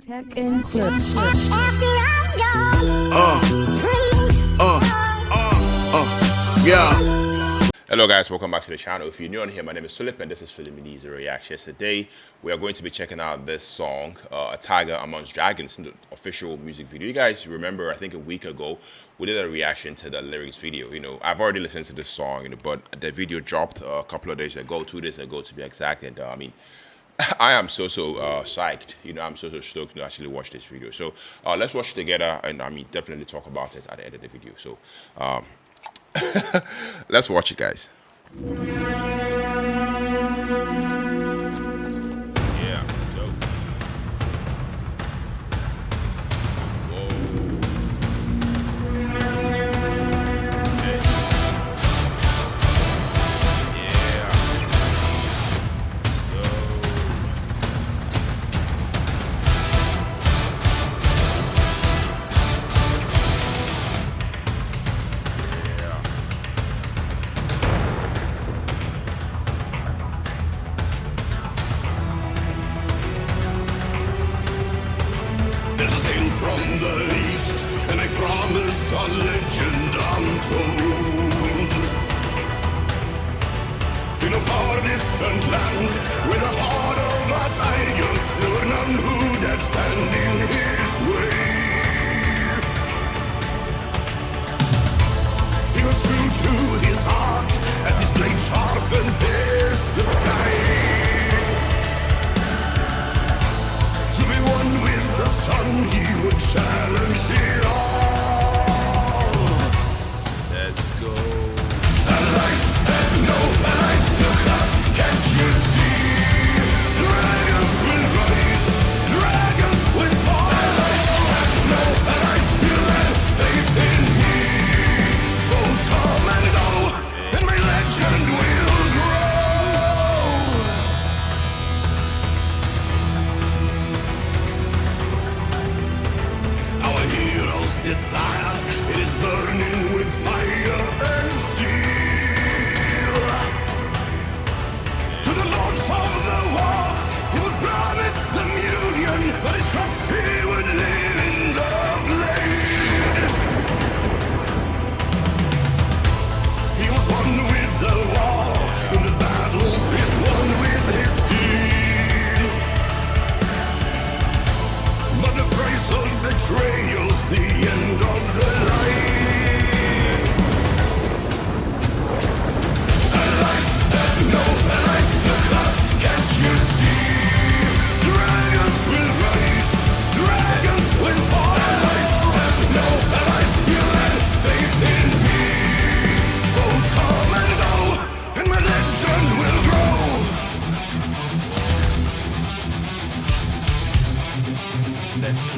Tech and clips. Yeah. Hello guys, welcome back to the channel. If you're new on here, my name is Philip and this is Philiminizzyvlogs. Today we are going to be checking out this song, A Tiger Amongst Dragons, in the official music video. You guys remember, I think a week ago, we did a reaction to the lyrics video. You know, I've already listened to this song, but the video dropped a couple of days ago, 2 days ago to be exact, and I mean, I am so psyched. I'm so stoked to actually watch this video. So let's watch together, and I mean definitely talk about it at the end of the video. So let's watch it, guys. Yeah. Dope. Whoa. Hey. Yeah. Yo. From the east, and I promise a legend untold. In a far distant land, with a heart of a tiger, there were none who dared stand in his way. He was true to his heart, as his blade sharpened pierced the sky. To be one with the sun, he would challenge it all. Let's go. Alive, and no allies, look up, can't you see? Dragons will rise, dragons will fall. Alive, and no allies, you have faith in me. Foes come and go, and my legend will grow. Our hero's desire, it is burning with fire and steel. To the lords of the war, he would promise them union, but his trust he would live in the blade. He was one with the war, in the battles he's one with his steel. But the price of betrayal's the end of the line. Allies have no allies, look up, can't you see? Dragons will rise, dragons will fall. Allies have no allies, you have faith in me. Foes come and go, and my legend will grow. Let's go.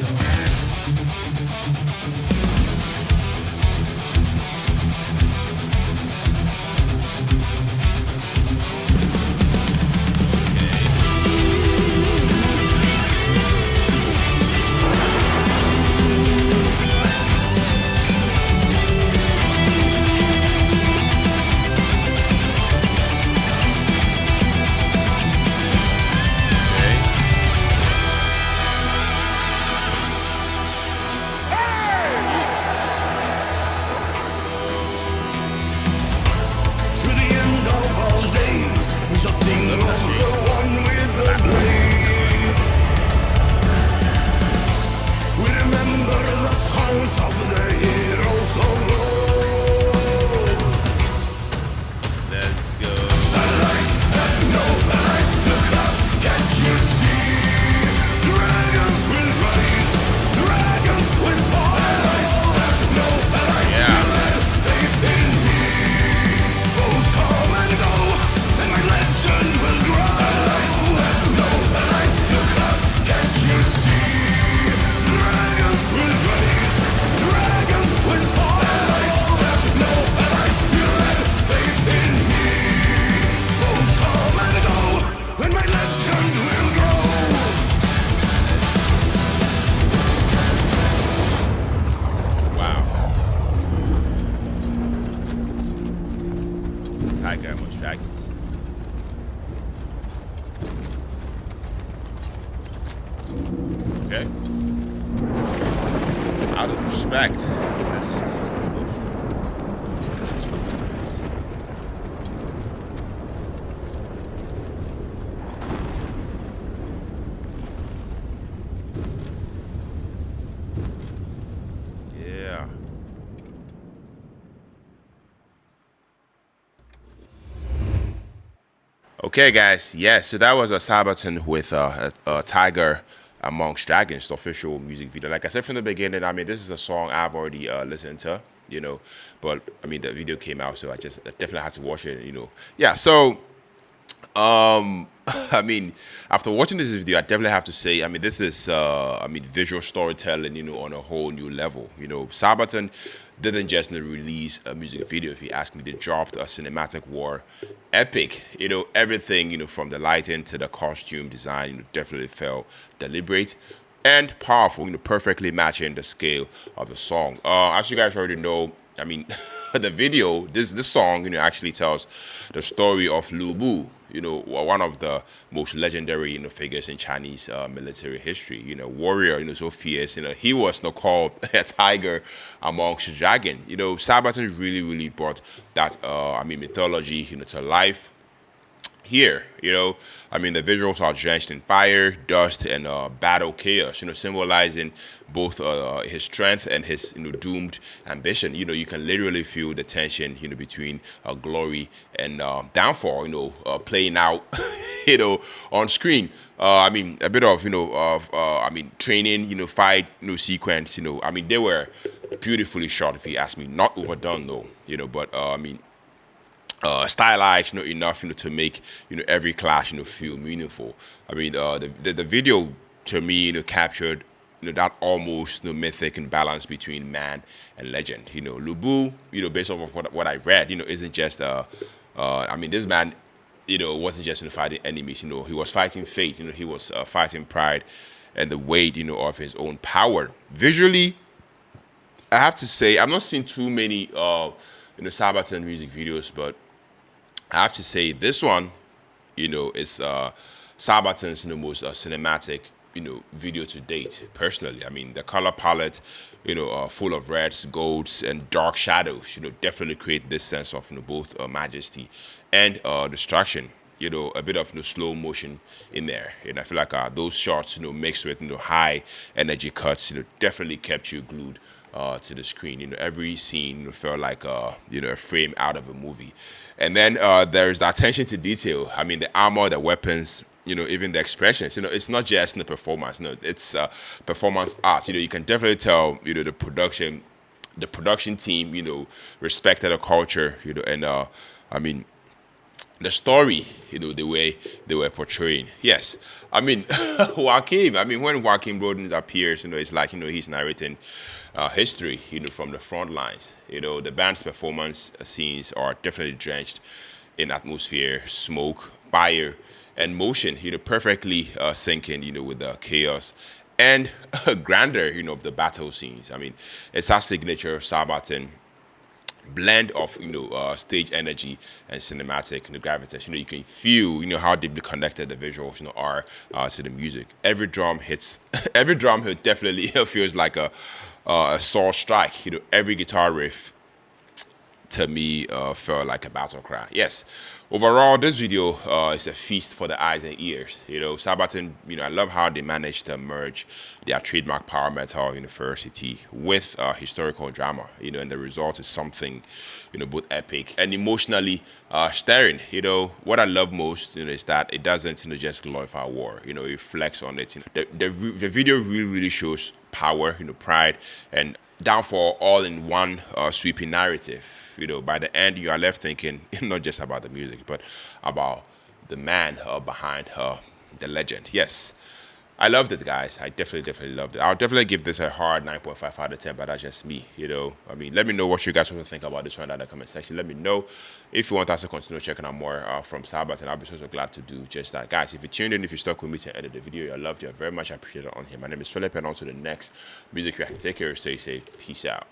like, out of respect, let's just go for it. Let's just go for this. Yeah. Okay, guys. Yeah, so that was a Sabaton with a Tiger Amongst Dragons, the official music video. Like I said from the beginning, I mean, this is a song I've already listened to, but I mean, the video came out, so I definitely had to watch it. Yeah, so I mean, after watching this video, I definitely have to say, I mean, this is, visual storytelling, on a whole new level. Sabaton didn't just release a music video. If you ask me, they dropped a cinematic war epic. Everything, from the lighting to the costume design, definitely felt deliberate and powerful, perfectly matching the scale of the song. As you guys already know, I mean, the video, this song, actually tells the story of Lu Bu, one of the most legendary, figures in Chinese military history. Warrior, so fierce. He was called a tiger amongst dragons. Sabaton really, really brought that, mythology, to life here. The visuals are drenched in fire, dust, and battle chaos, symbolizing both his strength and his doomed ambition. You can literally feel the tension between glory and downfall, playing out on screen. A bit of training, fight sequence. They were beautifully shot, if you ask me. Not overdone though, but stylized, enough, to make every clash, feel meaningful. The video to me, captured that almost mythic and balance between man and legend. Lu Bu, based off of what I read, isn't just this man, wasn't just fighting enemies. He was fighting fate. He was fighting pride and the weight, of his own power. Visually, I have to say, I've not seen too many Sabaton music videos, but I have to say this one, is Sabaton's most cinematic, video to date. Personally, the color palette, full of reds, golds, and dark shadows, definitely create this sense of both majesty and destruction. A bit of slow motion in there, and I feel like those shots, mixed with high energy cuts, definitely kept you glued to the screen. Every scene felt like a frame out of a movie. And then there's the attention to detail. The armor, the weapons, even the expressions. It's not just the performance. It's performance art. You can definitely tell the production team respected the culture. And the story, the way they were portraying. Yes, Joaquin. When Joaquin Rodens appears, it's like he's narrating history, from the front lines. The band's performance scenes are definitely drenched in atmosphere, smoke, fire, and motion. Perfectly syncing, with the chaos and grandeur, of the battle scenes. It's our signature Sabaton blend of stage energy and cinematic gravitas. You can feel how deeply connected the visuals are to the music. Every drum hits every drum hit definitely feels like a sword strike. Every guitar riff to me felt like a battle cry. Yes, overall this video is a feast for the eyes and ears. Sabaton, I love how they managed to merge their trademark power metal university with historical drama, and the result is something both epic and emotionally stirring. What I love most is that it doesn't just glorify war. It reflects on it. The video really shows power, pride, and downfall all in one sweeping narrative. By the end, you are left thinking not just about the music, but about the man behind the legend. Yes, I loved it, guys. I definitely loved it. I'll definitely give this a hard 9.5 out of 10, but that's just me. Let me know what you guys want to think about this one in the comment section. Let me know if you want us to continue checking out more from Sabat, and I'll be so glad to do just that. Guys, if you tuned in, if you stuck with me to edit the video, I loved you very much. I appreciate it on here. My name is Philip, and on to the next music reaction. Take care, stay safe, peace out.